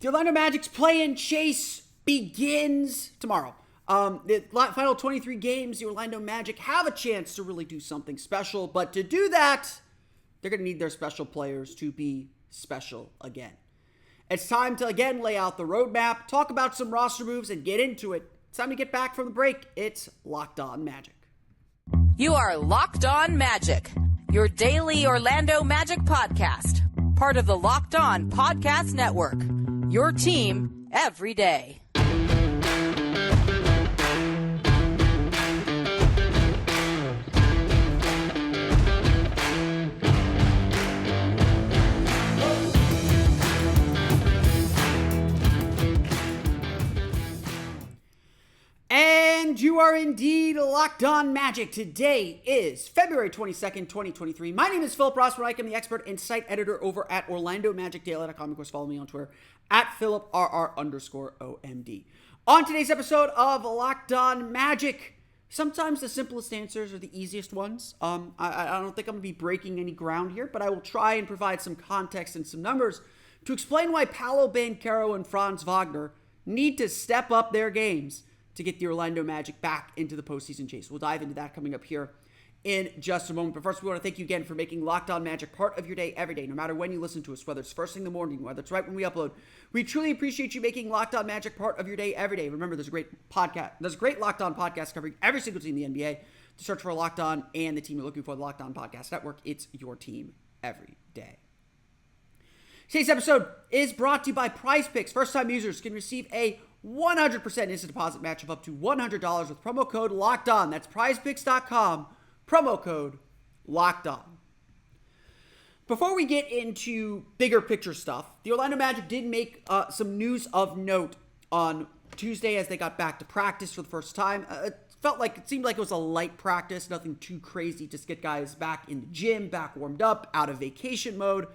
The Orlando Magic's play-in chase begins tomorrow. The final 23 games, the Orlando Magic have a chance to really do something special, but to do that, they're going to need their special players to be special again. It's time to again lay out the roadmap, talk about some roster moves, and get into it. It's time to get back from the break. It's Locked On Magic. You are Locked On Magic, your daily Orlando Magic podcast, part of the Locked On Podcast Network, your team every day. And you are indeed Locked On Magic. Today is February 22nd, 2023. My name is Philip Rossman. I'm the expert and site editor over at OrlandoMagicDaily.com. Of course, follow me on Twitter at PhilipRR_OMD. On today's episode of Locked On Magic, sometimes the simplest answers are the easiest ones. I don't think I'm going to be breaking any ground here, but I will try and provide some context and some numbers to explain why Paolo Banchero and Franz Wagner need to step up their games to get the Orlando Magic back into the postseason chase. We'll dive into that coming up here in just a moment. But first, we want to thank you again for making Locked On Magic part of your day every day, no matter when you listen to us, whether it's first thing in the morning, whether it's right when we upload. We truly appreciate you making Locked On Magic part of your day every day. Remember, there's a great podcast. There's a great Locked On podcast covering every single team in the NBA. To search for Locked On and the team you're looking for, the Locked On Podcast Network. It's your team every day. Today's episode is brought to you by PrizePicks. First-time users can receive a 100% instant deposit match of up to $100 with promo code LOCKEDON. That's prizepicks.com, promo code LOCKEDON. Before we get into bigger picture stuff, the Orlando Magic did make some news of note on Tuesday as they got back to practice for the first time. It seemed like it was a light practice, nothing too crazy, just get guys back in the gym, back warmed up, out of vacation mode.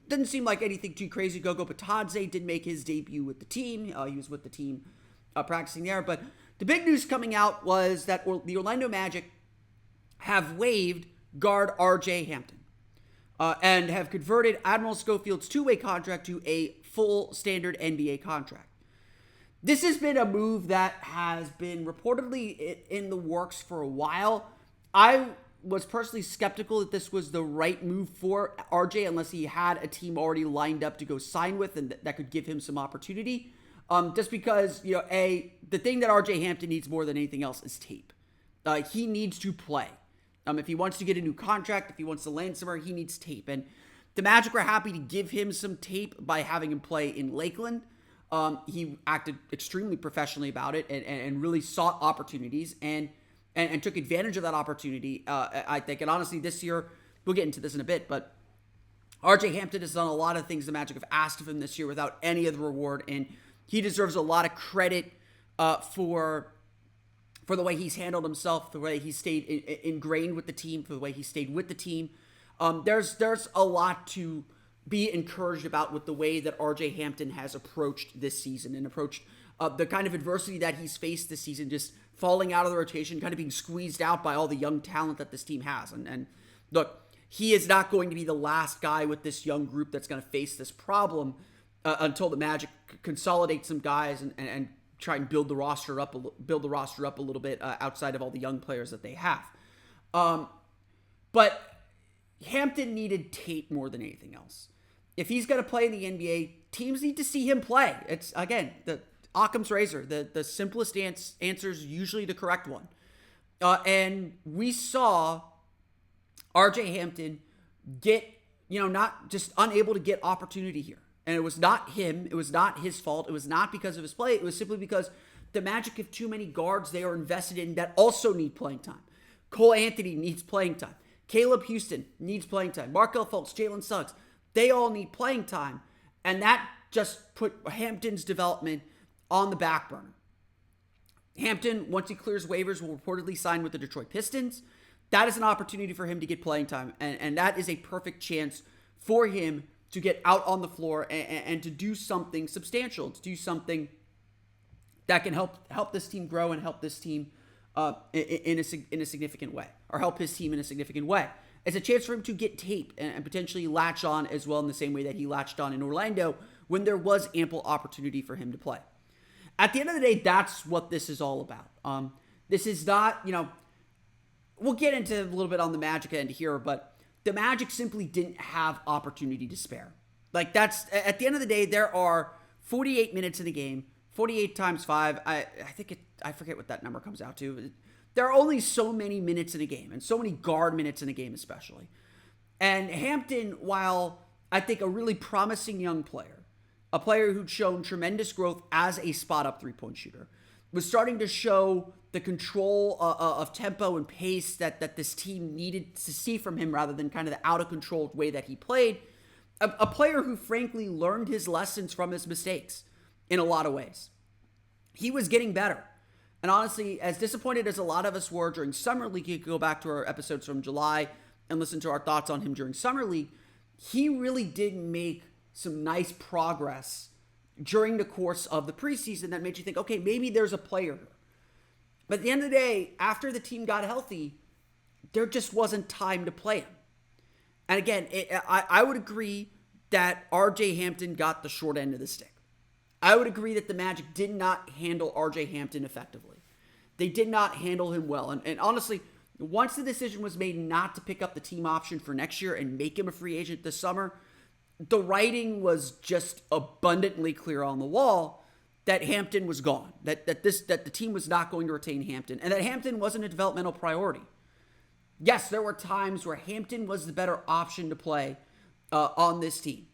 Didn't seem like anything too crazy. Gogo Batadze did make his debut with the team. He was with the team practicing there. But the big news coming out was that the Orlando Magic have waived guard R.J. Hampton and have converted Admiral Schofield's two-way contract to a full standard NBA contract. This has been a move that has been reportedly in the works for a while. I was personally skeptical that this was the right move for RJ unless he had a team already lined up to go sign with and that could give him some opportunity. Just because, the thing that RJ Hampton needs more than anything else is tape. He needs to play. If he wants to get a new contract, if he wants to land somewhere, he needs tape. And the Magic were happy to give him some tape by having him play in Lakeland. He acted extremely professionally about it and really sought opportunities and took advantage of that opportunity, I think. And honestly, this year, we'll get into this in a bit, but RJ Hampton has done a lot of things the Magic have asked of him this year without any of the reward, and he deserves a lot of credit for the way he's handled himself, the way he stayed ingrained with the team, for the way he stayed with the team. There's a lot to be encouraged about with the way that RJ Hampton has approached this season and approached the kind of adversity that he's faced this season, just falling out of the rotation, kind of being squeezed out by all the young talent that this team has. And look, he is not going to be the last guy with this young group that's going to face this problem until the Magic consolidate some guys and try and build the roster up a little bit outside of all the young players that they have. But Hampton needed tape more than anything else. If he's going to play in the NBA, teams need to see him play. It's, again, the Occam's razor. The simplest answer is usually the correct one. And we saw RJ Hampton get, not just unable to get opportunity here. And it was not him. It was not his fault. It was not because of his play. It was simply because the Magic have too many guards they are invested in that also need playing time. Cole Anthony needs playing time. Caleb Houston needs playing time. Markelle Fultz, Jalen Suggs, they all need playing time. And that just put Hampton's development on the back burner. Hampton, once he clears waivers, will reportedly sign with the Detroit Pistons. That is an opportunity for him to get playing time, and that is a perfect chance for him to get out on the floor and to do something substantial, to do something that can help this team grow and help this team in a significant way, or help his team in a significant way. as a chance for him to get tape and potentially latch on as well in the same way that he latched on in Orlando when there was ample opportunity for him to play. At the end of the day, that's what this is all about. This is not, we'll get into a little bit on the Magic end here, but the Magic simply didn't have opportunity to spare. Like, that's, at the end of the day, there are 48 minutes in the game, 48 times 5. I forget what that number comes out to. There are only so many minutes in a game, and so many guard minutes in a game especially. And Hampton, while I think a really promising young player, a player who'd shown tremendous growth as a spot-up three-point shooter, was starting to show the control of tempo and pace that this team needed to see from him rather than kind of the out-of-control way that he played. A player who, frankly, learned his lessons from his mistakes in a lot of ways. He was getting better. And honestly, as disappointed as a lot of us were during Summer League, you could go back to our episodes from July and listen to our thoughts on him during Summer League. He really did make some nice progress during the course of the preseason that made you think, okay, maybe there's a player here. But at the end of the day, after the team got healthy, there just wasn't time to play him. And again, I would agree that RJ Hampton got the short end of the stick. I would agree that the Magic did not handle RJ Hampton effectively. They did not handle him well. And honestly, once the decision was made not to pick up the team option for next year and make him a free agent this summer, the writing was just abundantly clear on the wall that Hampton was gone, that the team was not going to retain Hampton, and that Hampton wasn't a developmental priority. Yes, there were times where Hampton was the better option to play on this team,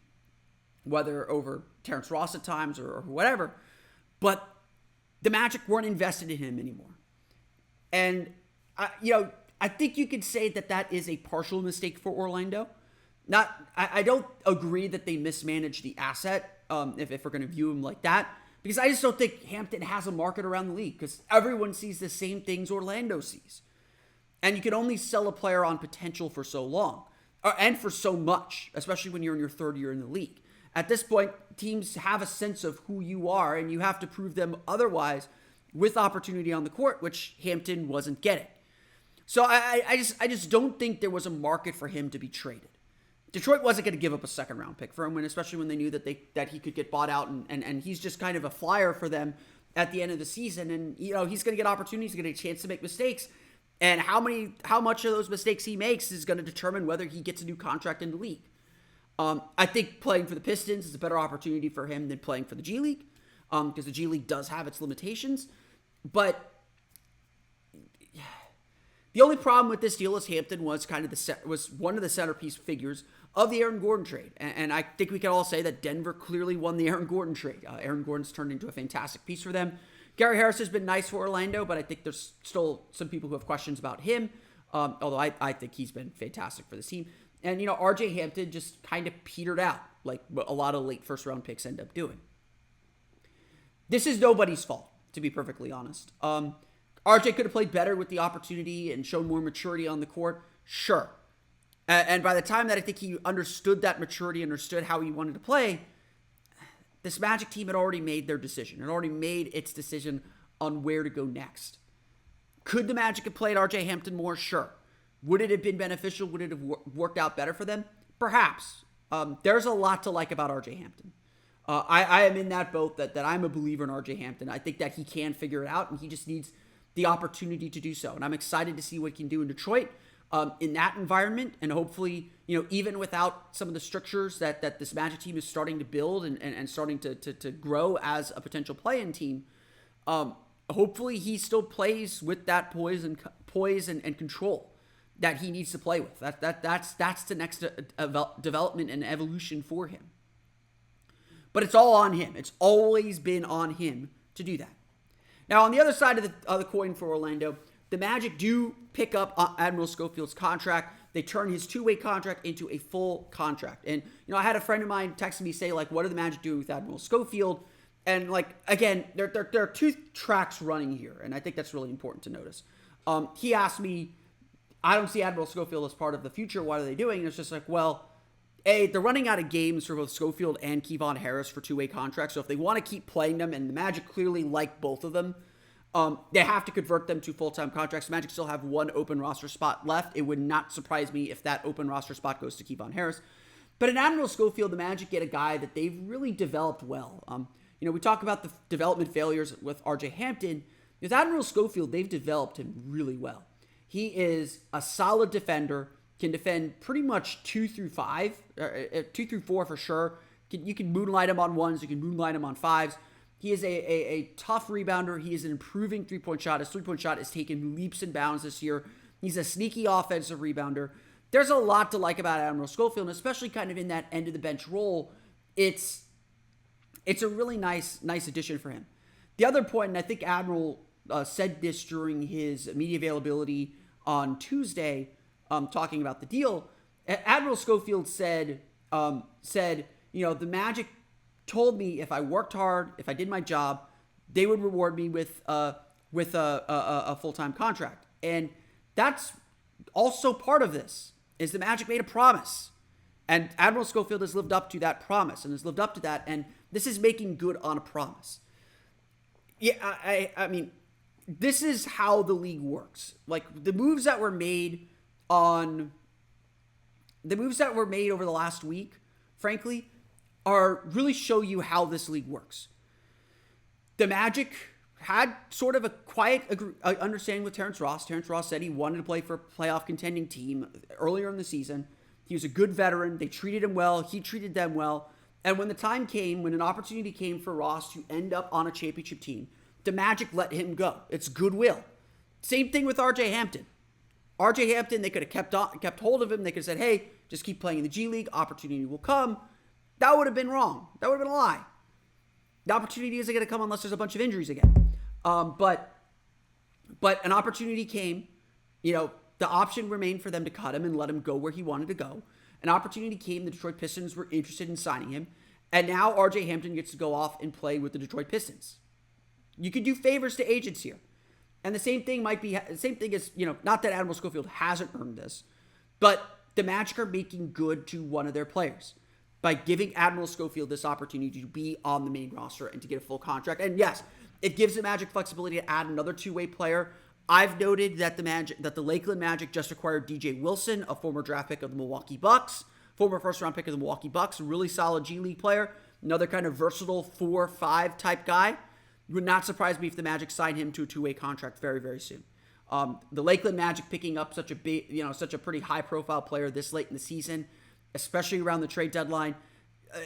whether over Terrence Ross at times or whatever, but the Magic weren't invested in him anymore. And, I think you could say that is a partial mistake for Orlando. I don't agree that they mismanaged the asset, if we're going to view him like that, because I just don't think Hampton has a market around the league, because everyone sees the same things Orlando sees. And you can only sell a player on potential for so long, and for so much, especially when you're in your third year in the league. At this point, teams have a sense of who you are, and you have to prove them otherwise with opportunity on the court, which Hampton wasn't getting. So I just don't think there was a market for him to be traded. Detroit wasn't going to give up a second-round pick for him, especially when they knew that he could get bought out, and he's just kind of a flyer for them at the end of the season. And he's going to get opportunities, he's going to get a chance to make mistakes, and how much of those mistakes he makes is going to determine whether he gets a new contract in the league. I think playing for the Pistons is a better opportunity for him than playing for the G League, because the G League does have its limitations. But the only problem with this deal is Hampton was was one of the centerpiece figures of the Aaron Gordon trade, and I think we can all say that Denver clearly won the Aaron Gordon trade. Aaron Gordon's turned into a fantastic piece for them. Gary Harris has been nice for Orlando, but I think there's still some people who have questions about him. Although I think he's been fantastic for this team. And, RJ Hampton just kind of petered out, like a lot of late first-round picks end up doing. This is nobody's fault, to be perfectly honest. RJ could have played better with the opportunity and shown more maturity on the court, sure. And by the time that I think he understood that maturity, understood how he wanted to play, this Magic team had already made their decision. It already made its decision on where to go next. Could the Magic have played RJ Hampton more? Sure. Would it have been beneficial? Would it have worked out better for them? Perhaps. There's a lot to like about RJ Hampton. I am in that boat that I'm a believer in RJ Hampton. I think that he can figure it out, and he just needs the opportunity to do so. And I'm excited to see what he can do in Detroit in that environment. And hopefully, even without some of the strictures that this Magic team is starting to build and starting to grow as a potential play-in team, hopefully he still plays with that poise and control that he needs to play with. That's the next development and evolution for him. But it's all on him. It's always been on him to do that. Now, on the other side of the coin for Orlando, the Magic do pick up Admiral Schofield's contract. They turn his two-way contract into a full contract. And, I had a friend of mine text me say, what are the Magic doing with Admiral Schofield? And, again, there are two tracks running here, and I think that's really important to notice. He asked me, I don't see Admiral Schofield as part of the future. What are they doing? And it's just they're running out of games for both Schofield and Kevon Harris for two-way contracts. So if they want to keep playing them, and the Magic clearly like both of them, They have to convert them to full-time contracts. Magic still have one open roster spot left. It would not surprise me if that open roster spot goes to Kevon Harris. But in Admiral Schofield, the Magic get a guy that they've really developed well. We talk about the development failures with RJ Hampton. With Admiral Schofield, they've developed him really well. He is a solid defender, can defend pretty much 2 through 4 for sure. You can moonlight him on 1s, you can moonlight him on 5s. He is a tough rebounder. He is an improving three-point shot. His three-point shot has taken leaps and bounds this year. He's a sneaky offensive rebounder. There's a lot to like about Admiral Schofield, and especially kind of in that end-of-the-bench role. It's a really nice addition for him. The other point, and I think Admiral said this during his media availability on Tuesday, talking about the deal. Admiral Schofield said, the Magic told me if I worked hard, if I did my job, they would reward me with a full-time contract. And that's also part of this, is the Magic made a promise. And Admiral Schofield has lived up to that promise and has lived up to that. And this is making good on a promise. Yeah, I mean, this is how the league works. Like, the moves that were made over the last week, frankly, really show you how this league works. The Magic had sort of a quiet understanding with Terrence Ross. Terrence Ross said he wanted to play for a playoff contending team earlier in the season. He was a good veteran. They treated him well. He treated them well. And when the time came, when an opportunity came for Ross to end up on a championship team, the Magic let him go. It's goodwill. Same thing with RJ Hampton. RJ Hampton, they could have kept hold of him. They could have said, hey, just keep playing in the G League. Opportunity will come. That would have been wrong. That would have been a lie. The opportunity isn't going to come unless there's a bunch of injuries again. But an opportunity came. The option remained for them to cut him and let him go where he wanted to go. An opportunity came. The Detroit Pistons were interested in signing him. And now RJ Hampton gets to go off and play with the Detroit Pistons. You could do favors to agents here. And the same thing is, not that Admiral Schofield hasn't earned this, but the Magic are making good to one of their players by giving Admiral Schofield this opportunity to be on the main roster and to get a full contract. And yes, it gives the Magic flexibility to add another two-way player. I've noted that the Lakeland Magic just acquired DJ Wilson, a former draft pick of the Milwaukee Bucks, former first-round pick of the Milwaukee Bucks, a really solid G League player, another kind of versatile 4-5 type guy. It would not surprise me if the Magic sign him to a two-way contract very, very soon. The Lakeland Magic picking up such a pretty high-profile player this late in the season, especially around the trade deadline,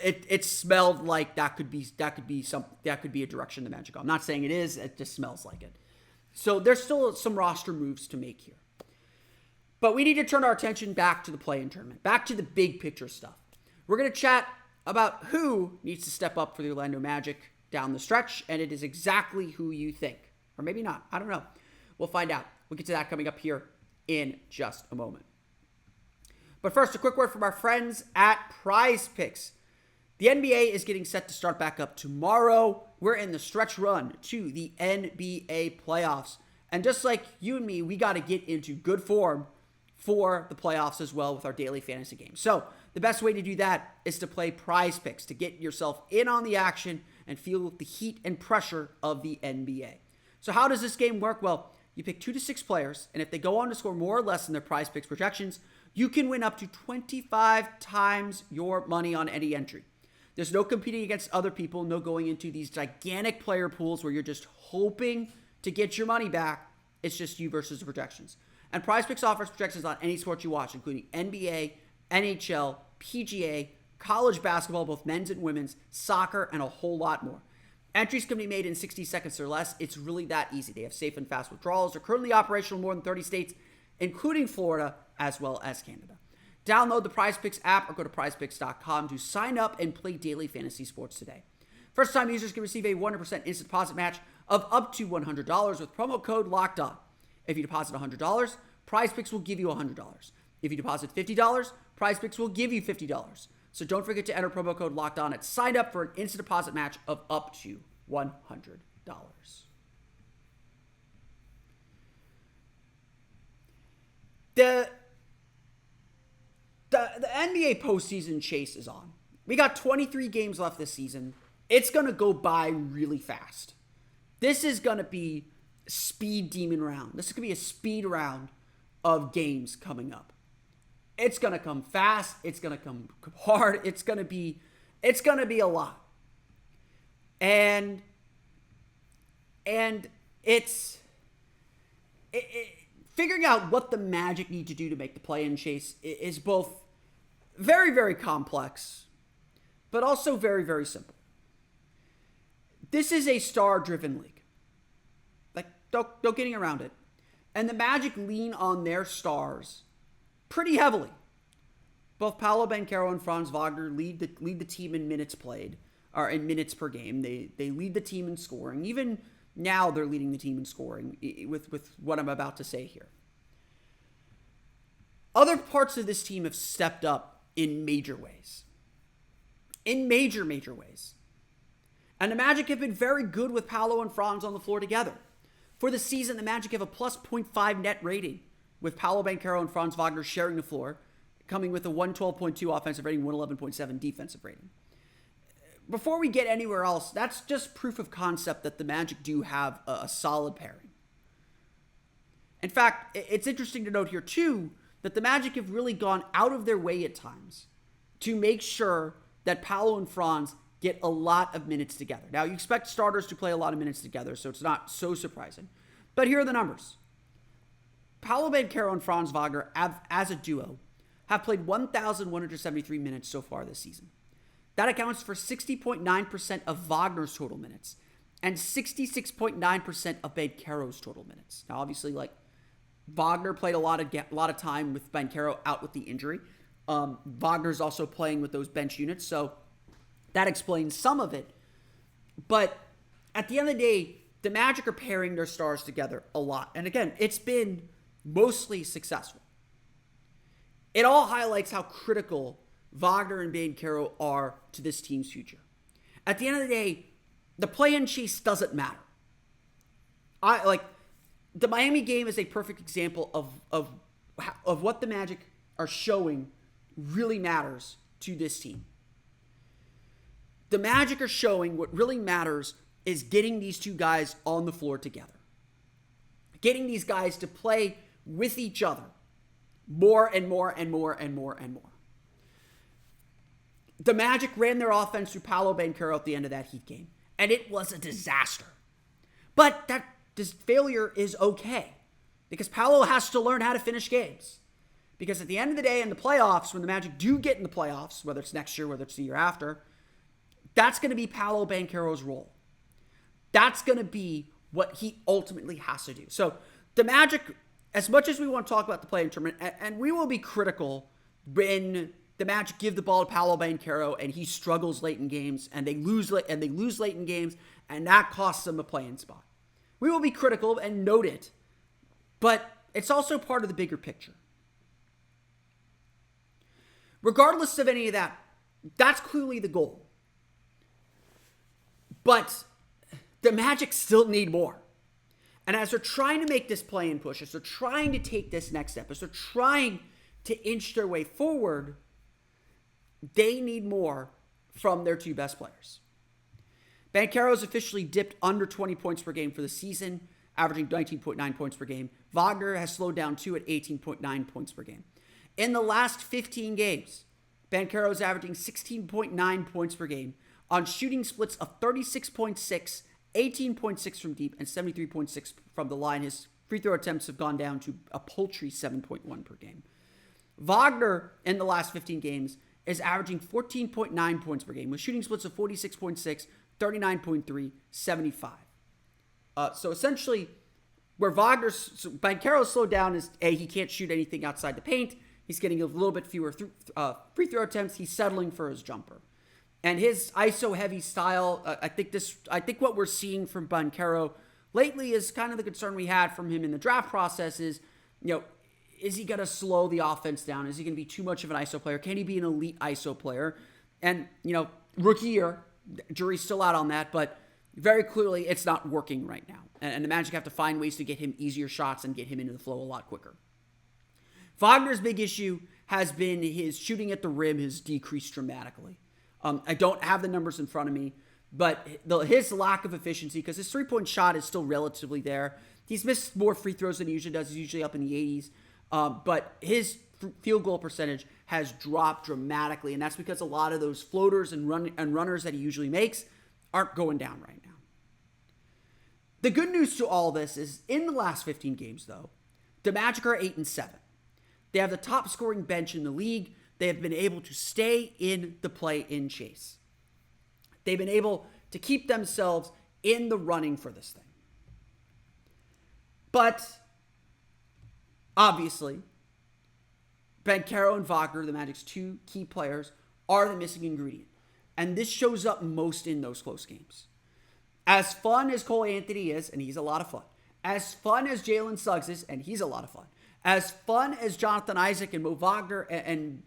it smelled like that could be a direction the Magic go. I'm not saying it is. It just smells like it. So there's still some roster moves to make here. But we need to turn our attention back to the play-in tournament, back to the big picture stuff. We're going to chat about who needs to step up for the Orlando Magic down the stretch, and it is exactly who you think. Or maybe not. I don't know. We'll find out. We'll get to that coming up here in just a moment. But first, a quick word from our friends at PrizePicks. The NBA is getting set to start back up tomorrow. We're in the stretch run to the NBA playoffs. And just like you and me, we got to get into good form for the playoffs as well with our daily fantasy games. So the best way to do that is to play PrizePicks, to get yourself in on the action and feel the heat and pressure of the NBA. So how does this game work? Well, you pick 2 to 6 players, and if they go on to score more or less than their PrizePicks projections, you can win up to 25 times your money on any entry. There's no competing against other people, no going into these gigantic player pools where you're just hoping to get your money back. It's just you versus the projections. And PrizePicks offers projections on any sport you watch, including NBA, NHL, PGA, college basketball, both men's and women's, soccer, and a whole lot more. Entries can be made in 60 seconds or less. It's really that easy. They have safe and fast withdrawals. They're currently operational in more than 30 states, including Florida, as well as Canada. Download the PrizePicks app or go to prizepicks.com to sign up and play daily fantasy sports today. First-time users can receive a 100% instant deposit match of up to $100 with promo code LOCKEDON. If you deposit $100, PrizePicks will give you $100. If you deposit $50, PrizePicks will give you $50. So don't forget to enter promo code LOCKEDON and sign up for an instant deposit match of up to $100. The NBA postseason chase is on. We got 23 games left this season. It's going to go by really fast. This is going to be speed demon round. This is going to be a speed round of games coming up. It's going to come fast. It's going to come hard. It's going to be a lot. And it's figuring out what the Magic need to do to make the play-in chase is both very, very complex, but also very, very simple. This is a star-driven league. Like, no getting around it. And the Magic lean on their stars pretty heavily. Both Paolo Banchero and Franz Wagner lead the team in minutes played, or in minutes per game. They lead the team in scoring. Even now, they're leading the team in scoring with what I'm about to say here. Other parts of this team have stepped up in major ways. In major ways. And the Magic have been very good with Paolo and Franz on the floor together. For the season, the Magic have a plus 0.5 net rating with Paolo Banchero and Franz Wagner sharing the floor, coming with a 112.2 offensive rating, 111.7 defensive rating. Before we get anywhere else, that's just proof of concept that the Magic do have a solid pairing. In fact, it's interesting to note here, too, that the Magic have really gone out of their way at times to make sure that Paolo and Franz get a lot of minutes together. Now, you expect starters to play a lot of minutes together, so it's not so surprising. But here are the numbers. Paolo Banchero and Franz Wagner, as a duo, have played 1,173 minutes so far this season. That accounts for 60.9% of Wagner's total minutes and 66.9% of Banchero's total minutes. Now, obviously, Wagner played a lot of time with Banchero out with the injury. Wagner's also playing with those bench units, so that explains some of it. But at the end of the day, the Magic are pairing their stars together a lot. And again, it's been mostly successful. It all highlights how critical Wagner and Banchero are to this team's future. At the end of the day, the play-in chase doesn't matter. The Miami game is a perfect example of what the Magic are showing really matters to this team. The Magic are showing what really matters is getting these two guys on the floor together. Getting these guys to play with each other more and more and more and more and more. The Magic ran their offense through Paolo Banchero at the end of that Heat game, and it was a disaster. But this failure is okay, because Paolo has to learn how to finish games. Because at the end of the day, in the playoffs, when the Magic do get in the playoffs, whether it's next year, whether it's the year after, that's going to be Paolo Banchero's role. That's going to be what he ultimately has to do. So the Magic, as much as we want to talk about the play-in tournament, and we will be critical when the Magic give the ball to Paolo Banchero and he struggles late in games, and they lose late in games, and that costs them a play-in spot. We will be critical and note it, but it's also part of the bigger picture. Regardless of any of that, that's clearly the goal. But the Magic still need more. And as they're trying to make this play-in push, as they're trying to take this next step, as they're trying to inch their way forward, they need more from their two best players. Banchero's officially dipped under 20 points per game for the season, averaging 19.9 points per game. Wagner has slowed down too at 18.9 points per game. In the last 15 games, Banchero's averaging 16.9 points per game on shooting splits of 36.6, 18.6 from deep, and 73.6 from the line. His free throw attempts have gone down to a paltry 7.1 per game. Wagner, in the last 15 games, is averaging 14.9 points per game with shooting splits of 46.6, 39.3, 75. So essentially, where Banchero's slowed down is, he can't shoot anything outside the paint. He's getting a little bit fewer free throw attempts. He's settling for his jumper. And his ISO-heavy style, I think what we're seeing from Banchero lately is kind of the concern we had from him in the draft process is, is he going to slow the offense down? Is he going to be too much of an ISO player? Can he be an elite ISO player? And, rookie year, jury's still out on that, but very clearly it's not working right now. And the Magic have to find ways to get him easier shots and get him into the flow a lot quicker. Wagner's big issue has been his shooting at the rim has decreased dramatically. I don't have the numbers in front of me, but his lack of efficiency, because his three-point shot is still relatively there. He's missed more free throws than he usually does. He's usually up in the 80s. But his field goal percentage has dropped dramatically, and that's because a lot of those floaters and runners that he usually makes aren't going down right now. The good news to all this is in the last 15 games, though, the Magic are 8-7. They have the top scoring bench in the league. They have been able to stay in the play-in chase. They've been able to keep themselves in the running for this thing. But obviously, Banchero and Wagner, the Magic's two key players, are the missing ingredient. And this shows up most in those close games. As fun as Cole Anthony is, and he's a lot of fun. As fun as Jalen Suggs is, and he's a lot of fun. As fun as Jonathan Isaac and Mo Wagner and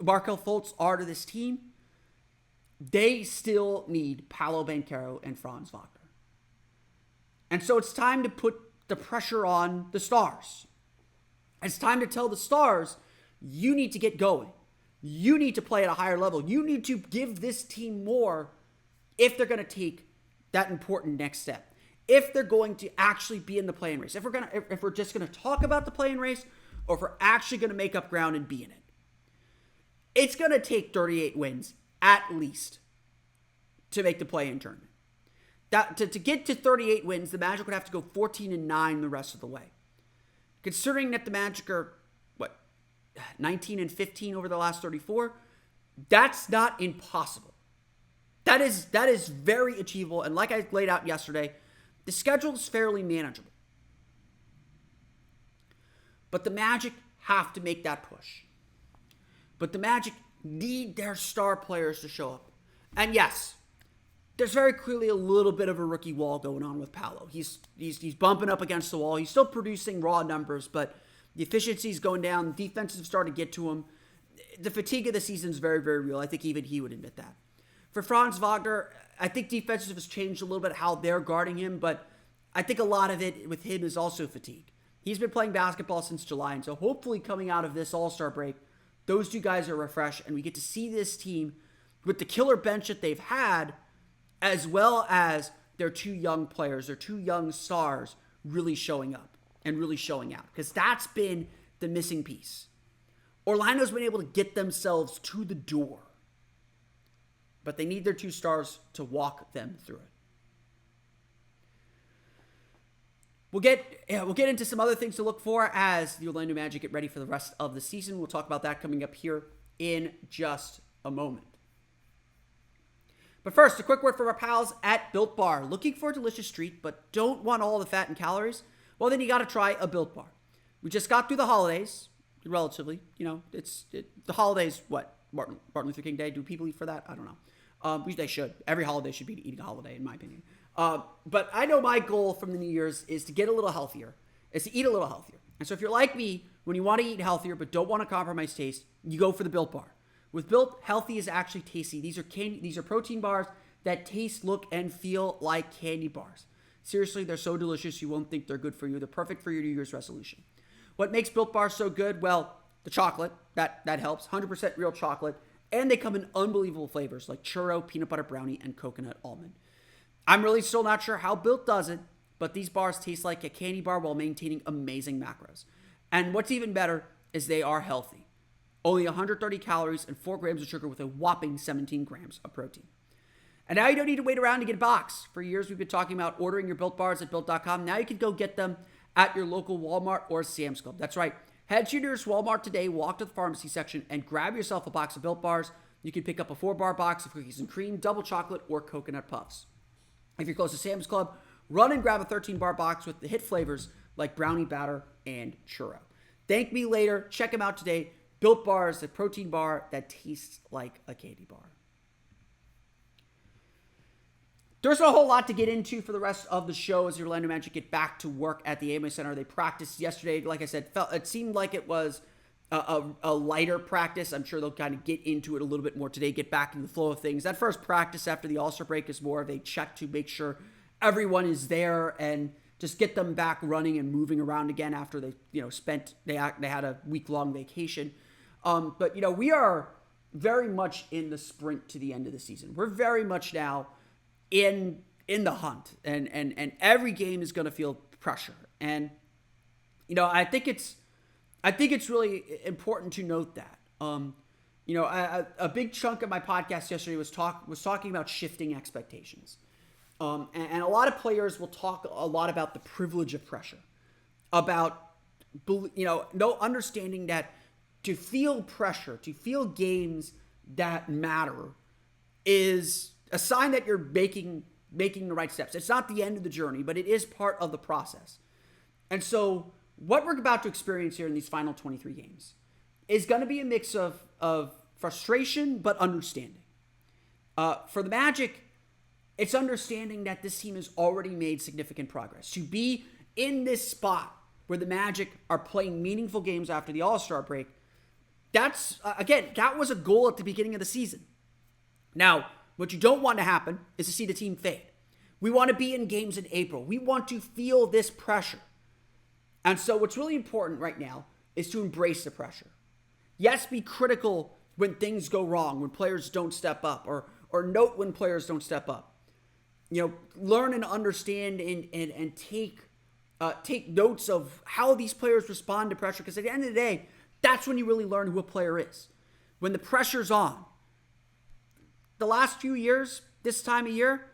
Markelle Fultz are to this team, they still need Paolo Banchero and Franz Wagner. And so it's time to put the pressure on the stars. It's time to tell the stars, you need to get going. You need to play at a higher level. You need to give this team more if they're going to take that important next step. If they're going to actually be in the play-in race. If we're just going to talk about the play-in race, or if we're actually going to make up ground and be in it. It's going to take 38 wins, at least, to make the play-in tournament. To get to 38 wins, the Magic would have to go 14-9 the rest of the way. Considering that the Magic are, 19-15 over the last 34, that's not impossible. That is very achievable, and like I laid out yesterday, the schedule is fairly manageable. But the Magic have to make that push. But the Magic need their star players to show up. And yes, there's very clearly a little bit of a rookie wall going on with Paolo. He's bumping up against the wall. He's still producing raw numbers, but the efficiency's going down. The defenses have started to get to him. The fatigue of the season is very, very real. I think even he would admit that. For Franz Wagner, I think defenses have changed a little bit how they're guarding him, but I think a lot of it with him is also fatigue. He's been playing basketball since July, and so hopefully coming out of this All-Star break, those two guys are refreshed, and we get to see this team with the killer bench that they've had, as well as their two young players, their two young stars really showing up and really showing out, because that's been the missing piece. Orlando's been able to get themselves to the door, but they need their two stars to walk them through it. We'll get into some other things to look for as the Orlando Magic get ready for the rest of the season. We'll talk about that coming up here in just a moment. But first, a quick word from our pals at Built Bar. Looking for a delicious treat, but don't want all the fat and calories? Well, then you got to try a Built Bar. We just got through the holidays, relatively. The holidays, what? Martin Luther King Day? Do people eat for that? I don't know. They should. Every holiday should be eating a holiday, in my opinion. But I know my goal from the New Year's is to get a little healthier, is to eat a little healthier. And so if you're like me, when you want to eat healthier but don't want to compromise taste, you go for the Built Bar. With Built, healthy is actually tasty. These are protein bars that taste, look, and feel like candy bars. Seriously, they're so delicious you won't think they're good for you. They're perfect for your New Year's resolution. What makes Built Bars so good? Well, the chocolate, that helps. 100% real chocolate. And they come in unbelievable flavors like churro, peanut butter brownie, and coconut almond. I'm really still not sure how Built does it, but these bars taste like a candy bar while maintaining amazing macros. And what's even better is they are healthy. Only 130 calories and 4 grams of sugar with a whopping 17 grams of protein. And now you don't need to wait around to get a box. For years, we've been talking about ordering your Built Bars at Built.com. Now you can go get them at your local Walmart or Sam's Club. That's right. Head to your nearest Walmart today, walk to the pharmacy section, and grab yourself a box of Built Bars. You can pick up a 4-bar box of cookies and cream, double chocolate, or coconut puffs. If you're close to Sam's Club, run and grab a 13-bar box with the hit flavors like brownie batter and churro. Thank me later. Check them out today. Built Bars, the protein bar that tastes like a candy bar. There's a whole lot to get into for the rest of the show as the Orlando Magic get back to work at the AMA Center. They practiced yesterday. Like I said, it seemed like it was a lighter practice. I'm sure they'll kind of get into it a little bit more today, get back in the flow of things. That first practice after the All-Star break is more of a check to make sure everyone is there and just get them back running and moving around again after they had a week-long vacation. But we are very much in the sprint to the end of the season. We're very much now in the hunt, and every game is going to feel pressure. And, I think it's really important to note that. A big chunk of my podcast yesterday was talking about shifting expectations. And a lot of players will talk a lot about the privilege of pressure, about, no understanding that to feel pressure, to feel games that matter is a sign that you're making the right steps. It's not the end of the journey, but it is part of the process. And so what we're about to experience here in these final 23 games is going to be a mix of frustration, but understanding. For the Magic, it's understanding that this team has already made significant progress. To be in this spot where the Magic are playing meaningful games after the All-Star break, that was a goal at the beginning of the season. Now, what you don't want to happen is to see the team fade. We want to be in games in April. We want to feel this pressure. And so what's really important right now is to embrace the pressure. Yes, be critical when things go wrong, when players don't step up, or note when players don't step up. Learn and understand and take notes of how these players respond to pressure. Because at the end of the day, that's when you really learn who a player is. When the pressure's on. The last few years, this time of year,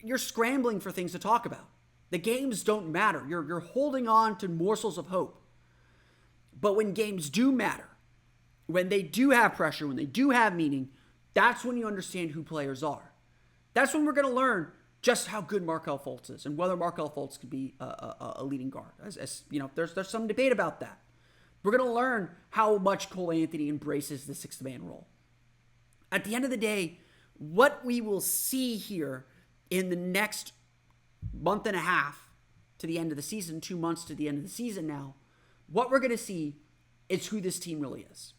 you're scrambling for things to talk about. The games don't matter. You're holding on to morsels of hope. But when games do matter, when they do have pressure, when they do have meaning, that's when you understand who players are. That's when we're going to learn just how good Markelle Fultz is and whether Markelle Fultz could be a leading guard. There's some debate about that. We're going to learn how much Cole Anthony embraces the sixth man role. At the end of the day, what we will see here in the next month and a half to the end of the season, 2 months to the end of the season now, what we're going to see is who this team really is.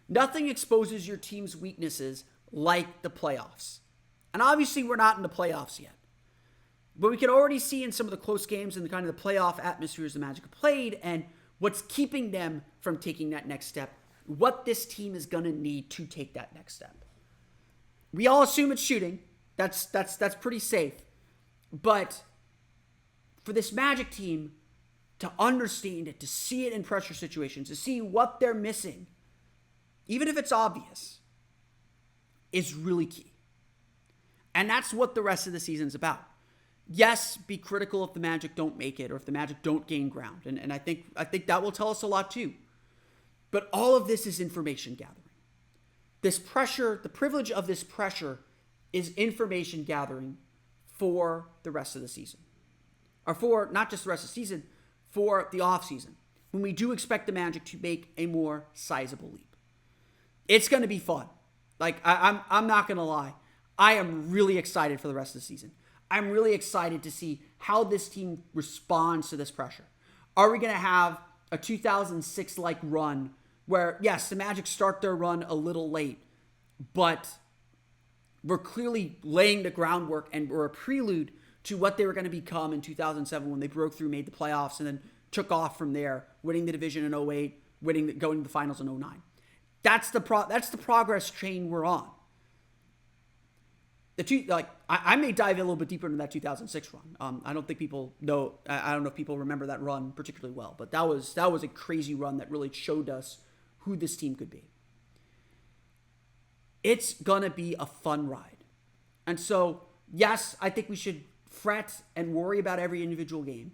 Nothing exposes your team's weaknesses like the playoffs. And obviously we're not in the playoffs yet. But we can already see in some of the close games and the kind of the playoff atmospheres the Magic have played and what's keeping them from taking that next step, what this team is going to need to take that next step. We all assume it's shooting. That's pretty safe. But for this Magic team to understand it, to see it in pressure situations, to see what they're missing, even if it's obvious, is really key. And that's what the rest of the season's about. Yes, be critical if the Magic don't make it or if the Magic don't gain ground. And I think that will tell us a lot too. But all of this is information gathering. This pressure, the privilege of this pressure is information gathering for the rest of the season. Or for not just the rest of the season, for the offseason, when we do expect the Magic to make a more sizable leap. It's going to be fun. I'm not going to lie. I am really excited for the rest of the season. I'm really excited to see how this team responds to this pressure. Are we going to have a 2006-like run where, yes, the Magic start their run a little late, but we're clearly laying the groundwork and we're a prelude to what they were going to become in 2007 when they broke through, made the playoffs, and then took off from there, winning the division in 08, going to the finals in 09. That's the progress train we're on. I may dive a little bit deeper into that 2006 run. I don't think people know. I don't know if people remember that run particularly well, but that was a crazy run that really showed us who this team could be. It's gonna be a fun ride, and so yes, I think we should fret and worry about every individual game,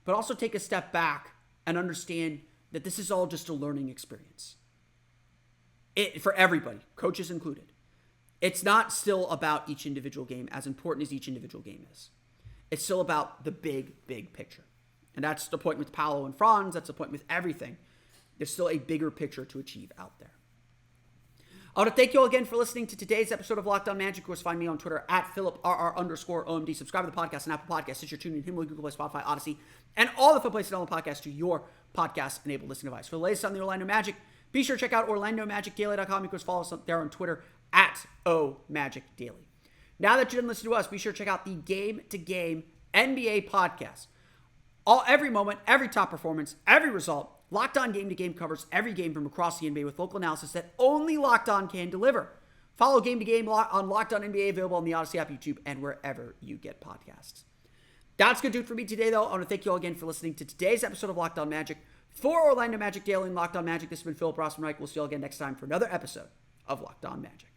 but also take a step back and understand that this is all just a learning experience. For everybody, coaches included. It's not still about each individual game, as important as each individual game is. It's still about the big, big picture. And that's the point with Paolo and Franz. That's the point with everything. There's still a bigger picture to achieve out there. I want to thank you all again for listening to today's episode of Locked On Magic. Of course, find me on Twitter at @PhilipRR_OMD. Subscribe to the podcast on Apple Podcasts, Stitcher, TuneIn, Himalaya, Google Play, Spotify, Odyssey, and all the fun places to download podcasts to your podcast-enabled listening device. For the latest on the Orlando Magic, be sure to check out OrlandoMagicDaily.com. You can follow us there on Twitter at @OMagicDaily. Now that you're done listening to us, be sure to check out the Game to Game NBA podcast. Every moment, every top performance, every result, Locked On Game to Game covers every game from across the NBA with local analysis that only Locked On can deliver. Follow Game to Game on Locked On NBA, available on the Odyssey app, YouTube, and wherever you get podcasts. That's going to do it for me today, though. I want to thank you all again for listening to today's episode of Locked On Magic. For Orlando Magic Daily and Locked On Magic, this has been Philip Rossman-Reich. We'll see you all again next time for another episode of Locked On Magic.